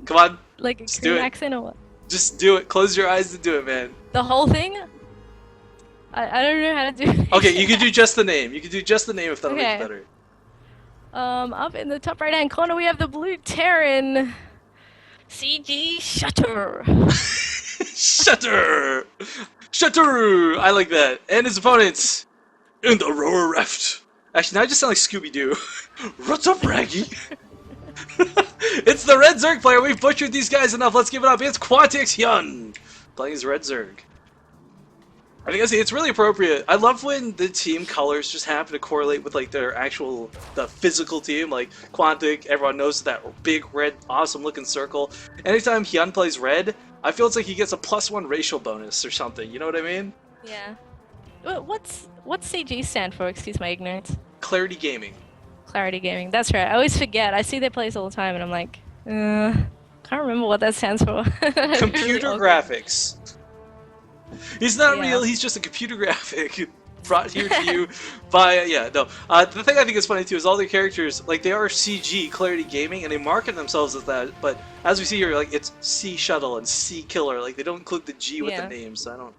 Come on. Like a Just Korean do it. accent or what? Just do it. Close your eyes and do it, man. The whole thing? I don't know how to do it. Okay, you can do just the name. You can do just the name if that'll make it Okay. better. Up in the top right-hand corner, we have the blue Terran. CG Shutter. Shutter! Shutter! I like that. And his opponents in the Roar Reft. Actually, now I just sound like Scooby-Doo. What's up, Raggy? It's the Red Zerg player. We've butchered these guys enough. Let's give it up. It's Quantix Hyun playing as Red Zerg. I think it's really appropriate. I love when the team colors just happen to correlate with like their actual the physical team. Like Quantic, everyone knows that big red, awesome looking circle. Anytime Hyun plays red, I feel it's like he gets a +1 racial bonus or something. You know what I mean? Yeah. What's CG stand for? Excuse my ignorance. Clarity Gaming. Clarity Gaming. That's right. I always forget. I see their plays all the time, and I'm like, can't remember what that stands for. Computer really graphics. He's not Yeah. real. He's just a computer graphic brought here to you by The thing I think is funny too is all the characters like they are CG Clarity Gaming and they market themselves as that. But as we see here, like it's C Shuttle and C Killer. Like they don't include the G with the names. So I don't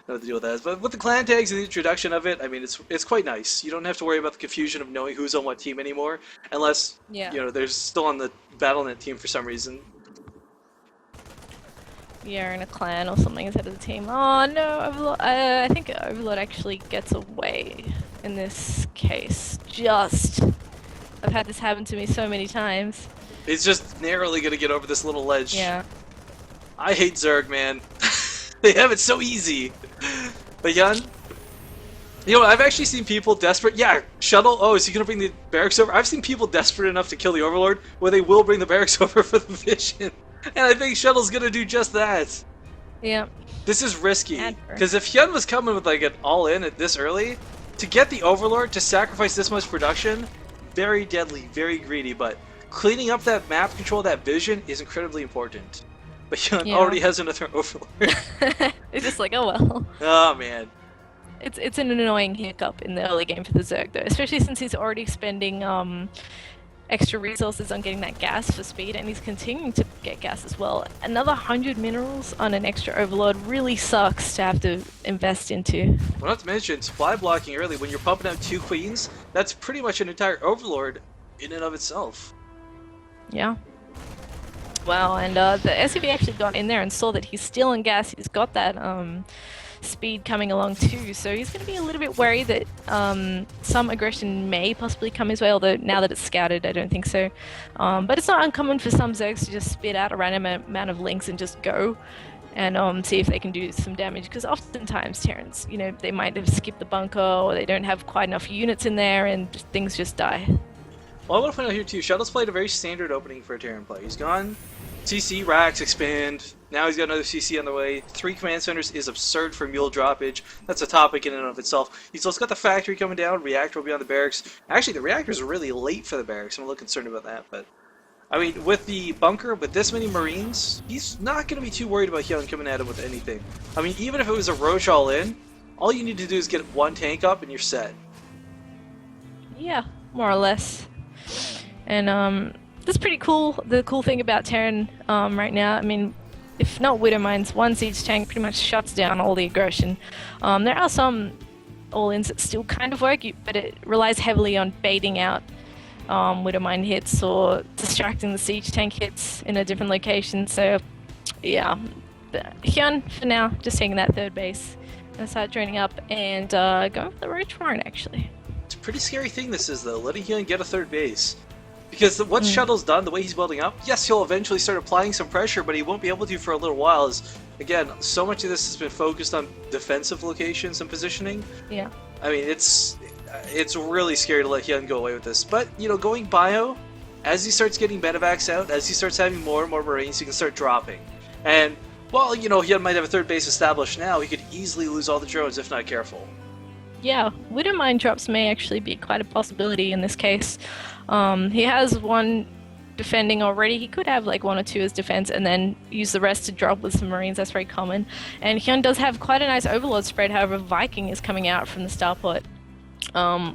know what the deal with that is. But with the clan tags and the introduction of it, I mean it's quite nice. You don't have to worry about the confusion of knowing who's on what team anymore, unless you know there's still on the BattleNet team for some reason. You're in a clan or something instead of the team. Oh no, Overlord. I think Overlord actually gets away in this case. I've had this happen to me so many times. He's just narrowly gonna get over this little ledge. Yeah. I hate Zerg, man. They have it so easy. But Hyun, you know, I've actually seen people desperate. Yeah, Shuttle. Oh, is he gonna bring the barracks over? I've seen people desperate enough to kill the Overlord where they will bring the barracks over for the vision. And I think Shuttle's gonna do just that. Yeah. This is risky. Because if Hyun was coming with like an all-in at this early, to get the Overlord to sacrifice this much production, very deadly, very greedy, but cleaning up that map control, that vision, is incredibly important. But Hyun already has another Overlord. It's just like, oh well. Oh man. It's an annoying hiccup in the early game for the Zerg though, especially since he's already spending extra resources on getting that gas for speed, and he's continuing to get gas as well. Another 100 minerals on an extra Overlord really sucks to have to invest into. Well, not to mention, supply blocking early, when you're pumping out 2 queens, that's pretty much an entire Overlord in and of itself. Yeah. Wow, and the SCV actually got in there and saw that he's still in gas. He's got that speed coming along too, so he's going to be a little bit worried that some aggression may possibly come his way, although now that it's scouted I don't think so. But it's not uncommon for some Zergs to just spit out a random amount of links and just go and see if they can do some damage, because oftentimes Terrans, you know, they might have skipped the bunker or they don't have quite enough units in there and things just die. Well, I want to point out here too, Shuttle's played a very standard opening for a Terran play. He's gone CC, Racks, Expand, now he's got another CC on the way. 3 command centers is absurd for mule droppage. That's a topic in and of itself. He's also got the factory coming down, reactor will be on the barracks. Actually, the reactors are really late for the barracks, I'm a little concerned about that, but I mean, with the bunker, with this many Marines, he's not going to be too worried about Hyun coming at him with anything. I mean, even if it was a Roach all-in, all you need to do is get 1 tank up and you're set. Yeah, more or less. And that's pretty cool. The cool thing about Terran right now, I mean, if not Widow Mines, 1 siege tank pretty much shuts down all the aggression. There are some all-ins that still kind of work, but it relies heavily on baiting out Widow Mine hits or distracting the siege tank hits in a different location. So yeah, Hyun for now just taking that 3rd base and start joining up and going for the Roach Warren actually. It's a pretty scary thing this is though, letting Hyun get a 3rd base. Because what Shuttle's done, the way he's building up, yes, he'll eventually start applying some pressure, but he won't be able to for a little while. As again, so much of this has been focused on defensive locations and positioning. Yeah. I mean, it's really scary to let Hyun go away with this. But, you know, going bio, as he starts getting medevacs out, as he starts having more and more Marines, he can start dropping. And, well, you know, Hyun might have a 3rd base established now, he could easily lose all the drones if not careful. Yeah, Widow Mine drops may actually be quite a possibility in this case. He has 1 defending already. He could have like 1 or 2 as defense and then use the rest to drop with some Marines. That's very common. And Hyun does have quite a nice Overlord spread. However, Viking is coming out from the starport,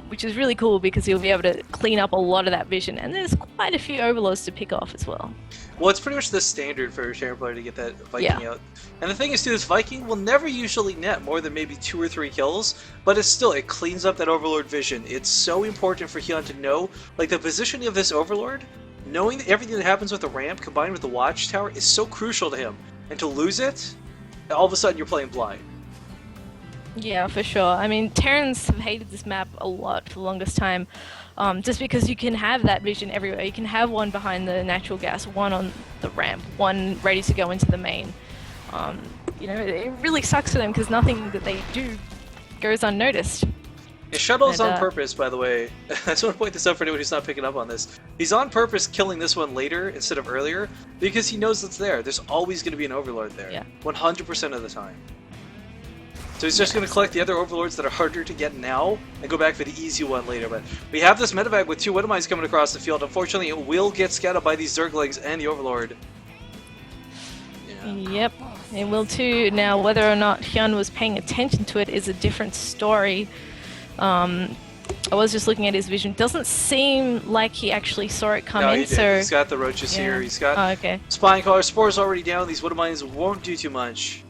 which is really cool because he'll be able to clean up a lot of that vision. And there's quite a few Overlords to pick off as well. Well, it's pretty much the standard for a Terran player to get that Viking Yeah. out. And the thing is, too, this Viking will never usually net more than maybe 2 or 3 kills, but it's still, it cleans up that Overlord vision. It's so important for Hyun to know, like, the positioning of this Overlord, knowing that everything that happens with the ramp combined with the Watchtower is so crucial to him. And to lose it, all of a sudden you're playing blind. Yeah, for sure. I mean, Terrans have hated this map a lot for the longest time, just because you can have that vision everywhere. You can have one behind the natural gas, one on the ramp, one ready to go into the main. You know, it really sucks for them because nothing that they do goes unnoticed. And Shuttle's on purpose, by the way. I just want to point this out for anyone who's not picking up on this. He's on purpose killing this one later instead of earlier because he knows it's there. There's always going to be an Overlord there. Yeah. 100% of the time. So he's just going to collect the other Overlords that are harder to get now and go back for the easy one later. But we have this medevac with 2 Widow Mines coming across the field. Unfortunately, it will get scattered by these Zerglings and the Overlord. Yeah. Yep, it will too. Now, whether or not Hyun was paying attention to it is a different story. I was just looking at his vision. Doesn't seem like he actually saw it coming. No, he did. So He's got the roaches here. He's got okay. Spine Collar. Spores already down. These Widow Mines won't do too much.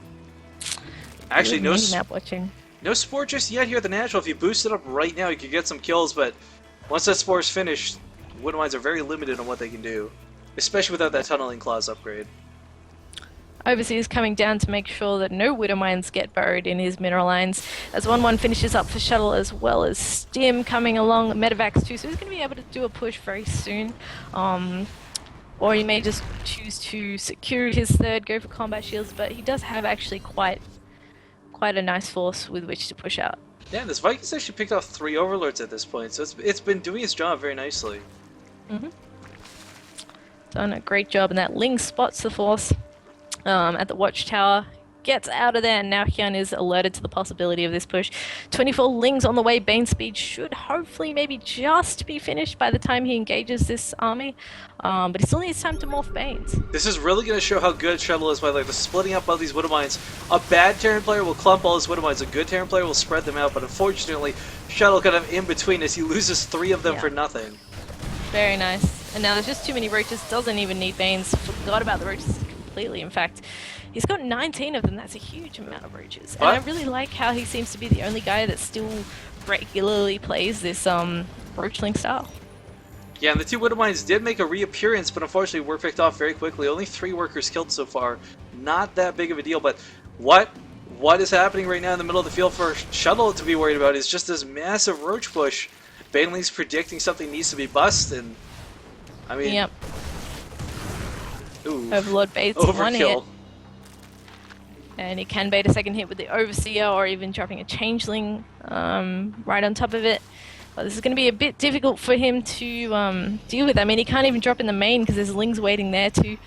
Actually, no map watching. No Spore just yet here at the natural. If you boost it up right now, you could get some kills, but once that Spore's finished, Widow Mines are very limited on what they can do. Especially without that Tunneling Claws upgrade. Overseas coming down to make sure that no Widow Mines get buried in his mineral lines. As 1-1 finishes up for Shuttle, as well as Stim coming along, Medevacs too, so he's going to be able to do a push very soon. Or he may just choose to secure his third, go for combat shields, but he does have actually quite a nice force with which to push out. Yeah, this Viking's actually picked off 3 Overlords at this point, so it's been doing its job very nicely. Done a great job, and that Ling spots the force at the Watchtower, gets out of there, and now Hyun is alerted to the possibility of this push. 24 Lings on the way. Bane speed should hopefully maybe just be finished by the time he engages this army, but he still needs time to morph Banes. This is really going to show how good Shuttle is by like the splitting up of these Widow Mines. A bad Terran player will clump all his Widow Mines. A good Terran player will spread them out, but unfortunately, Shuttle kind of in between as he loses 3 of them for nothing. Very nice. And now there's just too many roaches. Doesn't even need Banes. Forgot about the roaches completely. In fact, he's got 19 of them. That's a huge amount of roaches. And I really like how he seems to be the only guy that still regularly plays this roachling style. Yeah, and the 2 Widow Mines did make a reappearance, but unfortunately were picked off very quickly. Only 3 workers killed so far. Not that big of a deal, but what is happening right now in the middle of the field for Shuttle to be worried about is just this massive roach push. Baneling's predicting something needs to be bust, and I mean... Yep. Ooh. Overlord baits one hit. Overkill. And he can bait a second hit with the Overseer, or even dropping a Changeling right on top of it. But this is going to be a bit difficult for him to deal with. I mean, he can't even drop in the main because there's Lings waiting there too.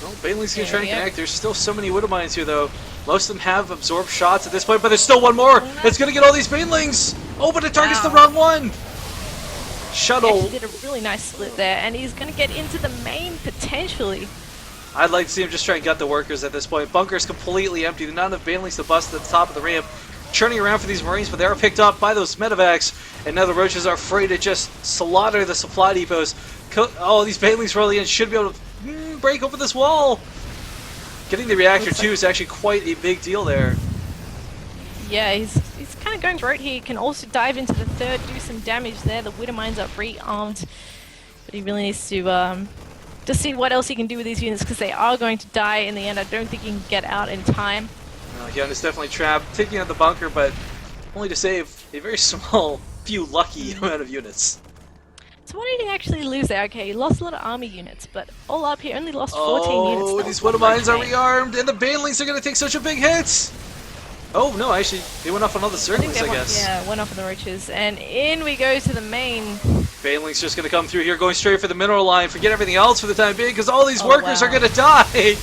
Well, Baneling's going to try to connect. There's still so many Widow Mines here, though. Most of them have absorbed shots at this point, but there's still one more! It's going to get all these Banelings! Oh, but it targets the wrong one! Shuttle... He did a really nice split there, and he's going to get into the main, potentially. I'd like to see him just try and gut the workers at this point. Bunker's completely empty. There's not enough Banelings to bust at the top of the ramp. Churning around for these Marines, but they are picked up by those medevacs, and now the roaches are afraid to just slaughter the supply depots. Oh, these Banelings rolling in should be able to break over this wall. Getting the reactor too is actually quite a big deal there. Yeah, he's kind of going for it. He can also dive into the third, do some damage there. The Widow Mines are rearmed, but he really needs to see what else he can do with these units because they are going to die in the end. I don't think he can get out in time. Hyun is definitely trapped, taking out the bunker, but only to save a very small, few lucky amount of units. So what did he actually lose there? Okay, he lost a lot of army units, but all up he only lost 14 units. Oh, these Widow Mines are rearmed, and the Banelings are going to take such a big hit! Oh, no, actually, they went off on all the Zerglings, I guess. Yeah, went off on the roaches, and in we go to the main. Baneling's just going to come through here, going straight for the mineral line, forget everything else for the time being, because all these workers are going to die!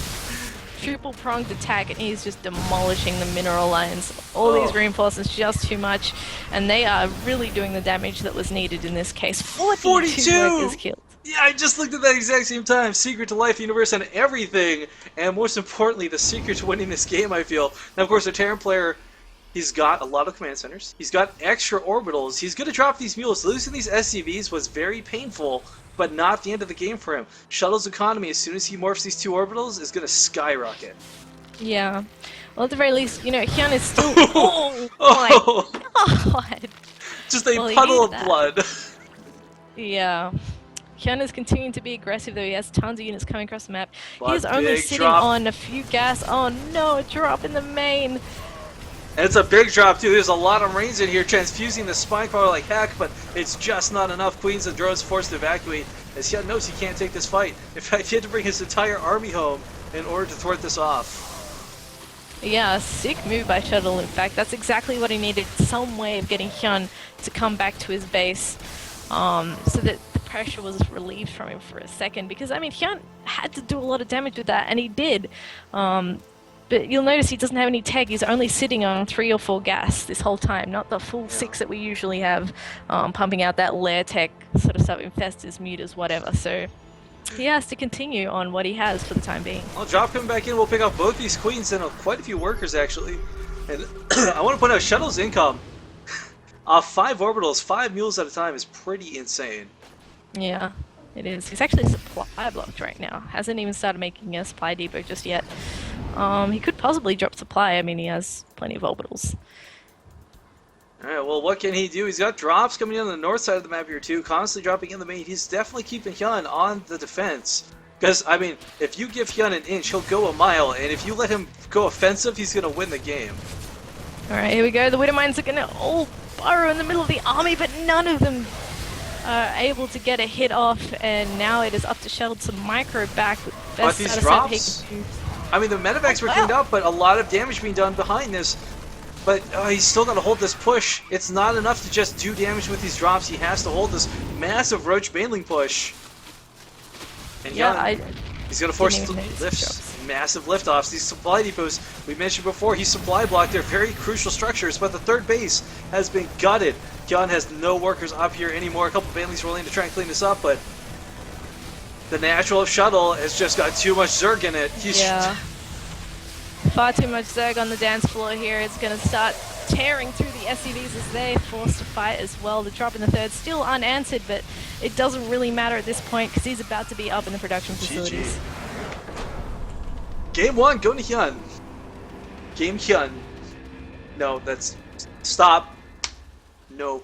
Triple pronged attack, and he's just demolishing the mineral lines. All these reinforcements, just too much, and they are really doing the damage that was needed in this case. 42 workers killed. Yeah, I just looked at that exact same time. Secret to life, universe, and everything, and most importantly, the secret to winning this game, I feel. Now, of course, a Terran player He's got a lot of command centers. He's got extra orbitals. He's going to drop these mules. Losing these SCVs was very painful, but not the end of the game for him. Shuttle's economy, as soon as he morphs these 2 orbitals, is going to skyrocket. Yeah. Well, at the very least, you know, Hyun is still. Oh, Oh my god! Just a Well, he puddle of needed that. blood. Yeah. Hyun is continuing to be aggressive, though. He has tons of units coming across the map. But He is only big sitting drop. on a few gas. Oh no, a drop in the main. And it's a big drop, too. There's a lot of Marines in here transfusing the spine crawler like heck, but it's just not enough. Queens and drones forced to evacuate, as Hyun knows he can't take this fight. In fact, he had to bring his entire army home in order to thwart this off. Yeah, sick move by Shuttle, in fact. That's exactly what he needed. Some way of getting Hyun to come back to his base, so that the pressure was relieved from him for a second. Because, I mean, Hyun had to do a lot of damage with that, and he did. But you'll notice he doesn't have any tech. He's only sitting on 3 or 4 gas this whole time, not the full 6 that we usually have, pumping out that lair tech sort of stuff, infestors, mutas, whatever. So he has to continue on what he has for the time being. I'll drop him back in. We'll pick up both these queens and quite a few workers, actually. And I want to point out Shuttle's income. 5 orbitals, 5 mules at a time is pretty insane. Yeah, it is. He's actually supply blocked right now. Hasn't even started making a supply depot just yet. He could possibly drop supply. I mean, he has plenty of orbitals. Alright, well, what can he do? He's got drops coming in on the north side of the map here, too, constantly dropping in the main. He's definitely keeping Hyun on the defense. Because, I mean, if you give Hyun an inch, he'll go a mile, and if you let him go offensive, he's going to win the game. Alright, here we go. The Widowmines are going to all burrow in the middle of the army, but none of them are able to get a hit off, and now it is up to Shuttle to micro back. But these drops? I mean, the medevacs were cleaned out, but a lot of damage being done behind this. But he's still got to hold this push. It's not enough to just do damage with these drops. He has to hold this massive Roach Baneling push. And Yeah, he's going to force didn't even notice the lifts, drops. massive liftoffs. These supply depots, we mentioned before, he's supply blocked. They're very crucial structures, but the third base has been gutted. Hyun has no workers up here anymore. A couple of Banelings rolling to try and clean this up, but the natural Shuttle has just got too much Zerg in it. Yeah. Far too much Zerg on the dance floor here. It's going to start tearing through the SCVs as they're forced to fight as well. The drop in the third still unanswered, but it doesn't really matter at this point because he's about to be up in the production facilities. Game 1, going to Hyun. Game Hyun. No, that's... Stop. No.